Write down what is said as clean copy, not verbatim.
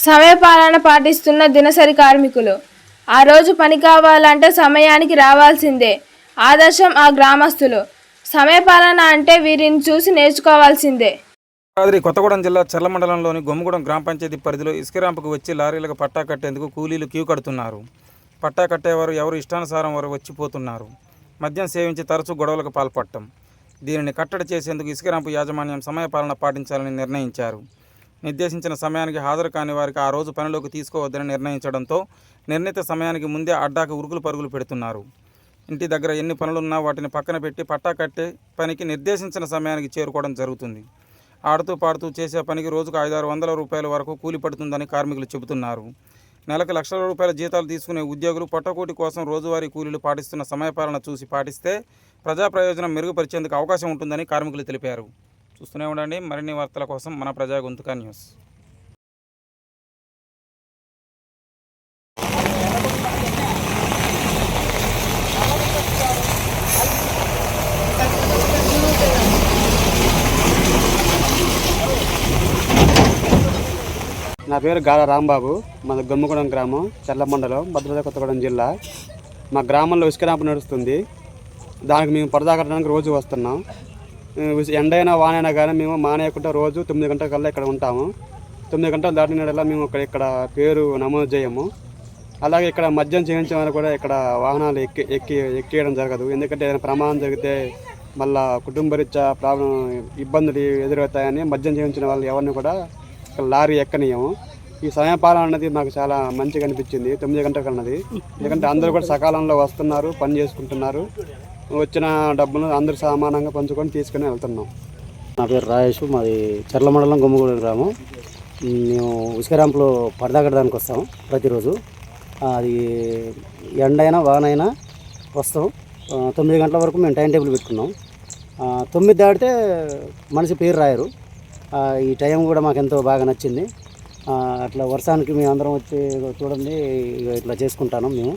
సమయపాలన పాటిస్తున్న దినసరి కార్మికులు ఆ రోజు పని కావాలంటే సమయానికి రావాల్సిందే. ఆదర్శం ఆ గ్రామస్తులు. సమయపాలన అంటే వీరిని చూసి నేర్చుకోవాల్సిందే. కొత్తగూడెం జిల్లా చర్ల మండలంలోని గొమ్మగూడెం గ్రామ పంచాయతీ పరిధిలో ఇసుక ర్యాంపుకు వచ్చి లారీలకు పట్టా కట్టేందుకు కూలీలు క్యూ కడుతున్నారు. పట్టా కట్టేవారు ఎవరు ఇష్టానుసారం వారు వచ్చిపోతున్నారు. మద్యం సేవించి తరచూ గొడవలకు పాల్పడటం. దీనిని కట్టడి చేసేందుకు ఇసుక ర్యాంపు యాజమాన్యం సమయపాలన పాటించాలని నిర్ణయించారు. నిర్దేశించిన సమయానికి హాజరు కాని వారికి ఆ రోజు పనిలోకి తీసుకోవద్దని నిర్ణయించడంతో నిర్ణీత సమయానికి ముందే అడ్డాకు ఉరుకులు పరుగులు పెడుతున్నారు. ఇంటి దగ్గర ఎన్ని పనులున్నా వాటిని పక్కన పెట్టి పట్టా కట్టే పనికి నిర్దేశించిన సమయానికి చేరుకోవడం జరుగుతుంది. ఆడుతూ పాడుతూ చేసే పనికి రోజుకు 500-600 రూపాయల వరకు కూలి పడుతుందని కార్మికులు చెబుతున్నారు. నెలకు లక్షల రూపాయల జీతాలు తీసుకునే ఉద్యోగులు పొట్టకూటి కోసం రోజువారీ కూలీలు పాటిస్తున్న సమయపాలన చూసి పాటిస్తే ప్రజా ప్రయోజనం మెరుగుపరిచేందుకు అవకాశం ఉంటుందని కార్మికులు తెలిపారు. చూస్తూనే ఉండండి మరిన్ని వార్తల కోసం మన ప్రజా గొంతుక న్యూస్. నా పేరు గాల రాంబాబు. మాది గొమ్మగూడెం గ్రామం, చర్ల మండలం, భద్రాద్రి కొత్తగూడెం జిల్లా. మా గ్రామంలో ఇసుక ర్యాంపు నడుస్తుంది. దానికి మేము పరదా కట్టడానికి రోజు వస్తున్నాం. ఎండైనా వానైనా కానీ మేము మానేయకుండా రోజు 9 గంటల కల్లా ఇక్కడ ఉంటాము. 9 గంటలు దాటినలా మేము ఇక్కడ పేరు నమోదు చేయము. అలాగే ఇక్కడ మద్యం చేయించమని కూడా ఇక్కడ వాహనాలు ఎక్కేయడం జరగదు. ఎందుకంటే ఏదైనా ప్రమాదం జరిగితే మళ్ళీ కుటుంబరీత్యా ఇబ్బందులు ఎదురవుతాయని మద్యం చేయించిన వాళ్ళు ఎవరిని కూడా లారీ ఎక్కనీయము. ఈ సమయపాలన అన్నది మాకు చాలా మంచిగా అనిపించింది 9 గంటలకు అన్నది. ఎందుకంటే అందరూ కూడా సకాలంలో వస్తున్నారు, పని చేసుకుంటున్నారు. వచ్చిన డబ్బులు అందరూ సమానంగా పంచుకొని తీసుకుని వెళ్తున్నాం. నా పేరు రాజేష్. మాది చర్ల మండలం గొమ్మగూడెం గ్రామం. మేము ఇసుక ర్యాంపులో పరదా కట్టడానికి వస్తాం ప్రతిరోజు. అది ఎండైనా వానైనా వస్తాం. 9 గంటల వరకు మేము టైం టేబుల్ పెట్టుకున్నాం. 9 దాటితే మనిషి పేరు రాయరు. ఈ టైం కూడా మాకు ఎంతో బాగా నచ్చింది. అట్లా వర్షానికి మేము అందరం వచ్చి చూడండి ఇట్లా చేసుకుంటాను మేము.